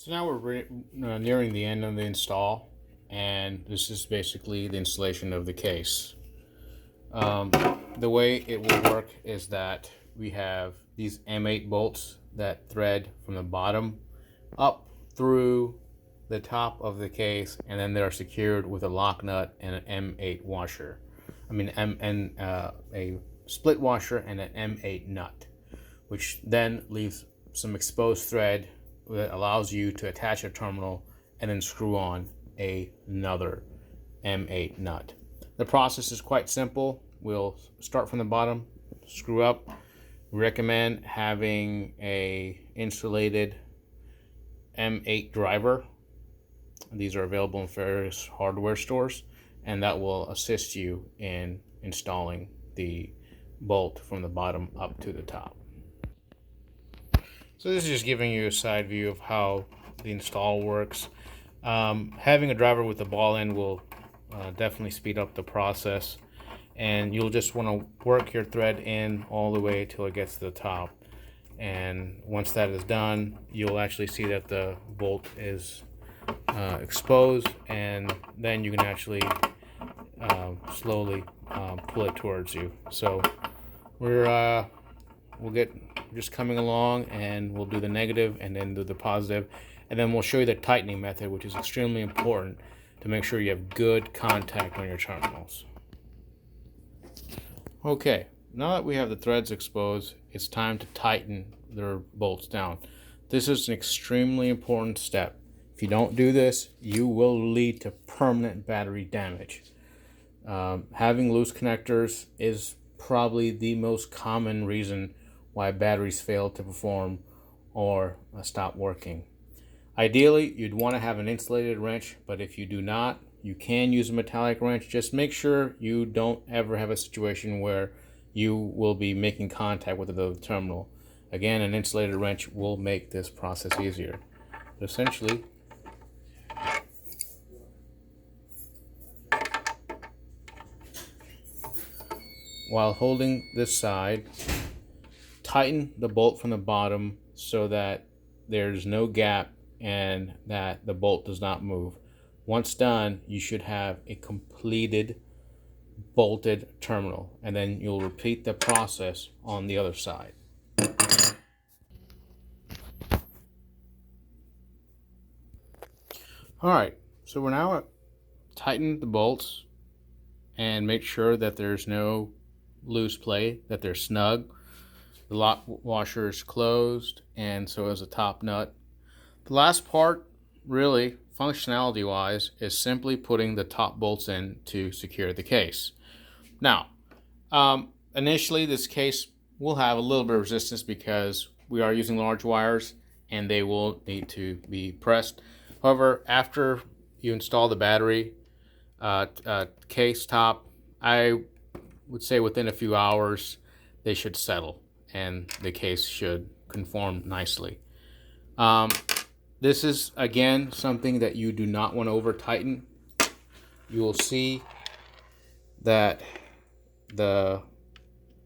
So now we're nearing the end of the install, and this is basically the installation of the case. The way it will work is that we have these M8 bolts that thread from the bottom up through the top of the case, and then they're secured with a lock nut and an M8 washer. A split washer and an M8 nut, which then leaves some exposed thread that allows you to attach a terminal and then screw on another M8 nut. The process is quite simple. We'll start from the bottom, screw up. We recommend having a insulated M8 driver. These are available in various hardware stores, and that will assist you in installing the bolt from the bottom up to the top. So this is just giving you a side view of how the install works. Having a driver with the ball end will definitely speed up the process, and you'll just want to work your thread in all the way till it gets to the top. And once that is done, you'll actually see that the bolt is exposed, and then you can actually slowly pull it towards you. So we'll get just coming along, and we'll do the negative and then do the positive, and then we'll show you the tightening method, which is extremely important to make sure you have good contact on your terminals. Okay, now that we have the threads exposed, it's time to tighten their bolts down. This is an extremely important step. If you don't do this, you will lead to permanent battery damage. Having loose connectors is probably the most common reason why batteries fail to perform or stop working. Ideally, you'd want to have an insulated wrench, but if you do not, you can use a metallic wrench. Just make sure you don't ever have a situation where you will be making contact with the terminal. Again, an insulated wrench will make this process easier. But essentially, while holding this side, tighten the bolt from the bottom so that there's no gap and that the bolt does not move. Once done, you should have a completed bolted terminal, and then you'll repeat the process on the other side. Alright, so we're now tighten the bolts and make sure that there's no loose play, that they're snug. The lock washer is closed, and so is the top nut. The last part, really, functionality wise, is simply putting the top bolts in to secure the case. Now, initially this case will have a little bit of resistance because we are using large wires and they will need to be pressed. However, after you install the battery case top, I would say within a few hours they should settle and the case should conform nicely. This is again something that you do not want to over tighten. You will see that the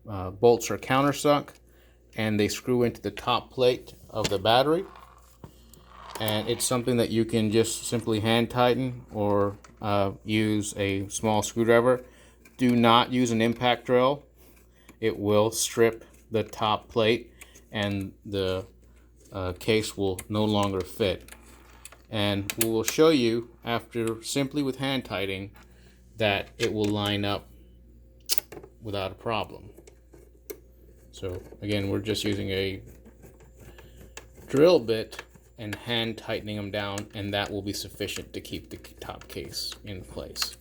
bolts are countersunk and they screw into the top plate of the battery, and it's something that you can just simply hand tighten or use a small screwdriver. Do not use an impact drill. It will strip the top plate and the case will no longer fit. And we will show you after simply with hand tightening that it will line up without a problem. So again, we're just using a drill bit and hand tightening them down, and that will be sufficient to keep the top case in place.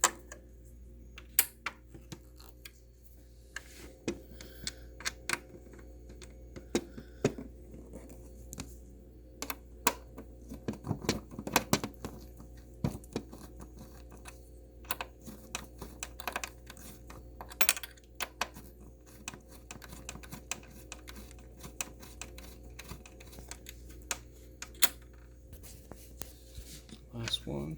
Last one.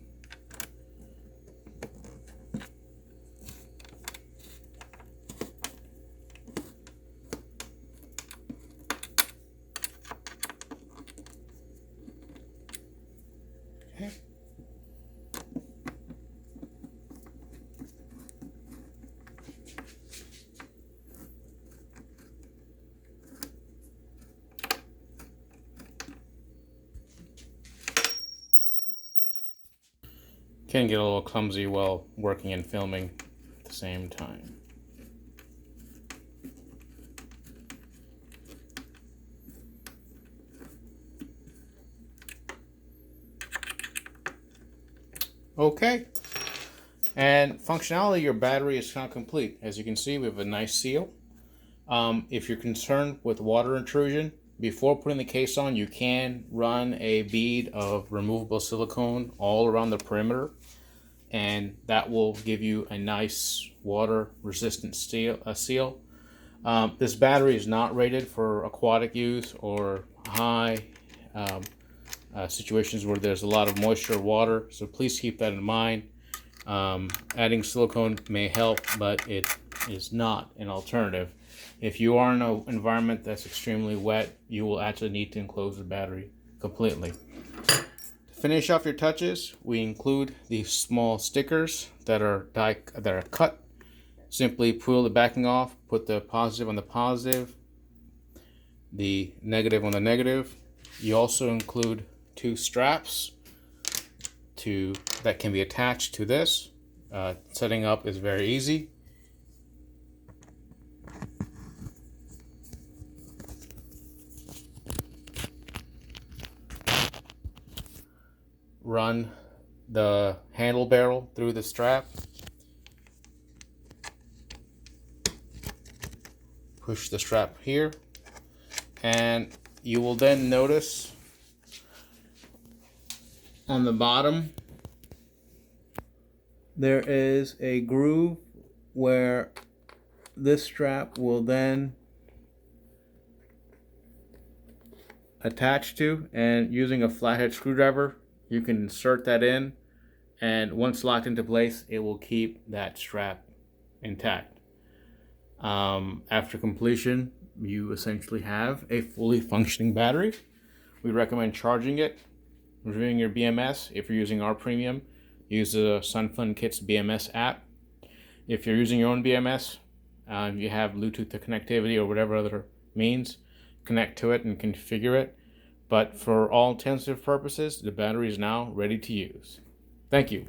Okay. Can get a little clumsy while working and filming at the same time. Okay, and functionality, your battery is kind of complete. As you can see, we have a nice seal. If you're concerned with water intrusion, before putting the case on, you can run a bead of removable silicone all around the perimeter, and that will give you a nice water resistant seal. This battery is not rated for aquatic use or high situations where there's a lot of moisture or water, so please keep that in mind. Adding silicone may help, but it is not an alternative. If you are in an environment that's extremely wet, you will actually need to enclose the battery completely. To finish off your touches, we include these small stickers that are cut. Simply peel the backing off, put the positive on the positive, the negative on the negative. You also include 2 straps that can be attached to this. Setting up is very easy. Run the handle barrel through the strap. Push the strap here, and you will then notice on the bottom there is a groove where this strap will then attach to, and using a flathead screwdriver you can insert that in, and once locked into place it will keep that strap intact. After completion, you essentially have a fully functioning battery. We recommend charging it, reviewing your BMS. If you're using our premium, use the SFK-260-Kits BMS app. If you're using your own BMS, you have Bluetooth connectivity or whatever other means, connect to it and configure it. But for all intensive purposes, the battery is now ready to use. Thank you.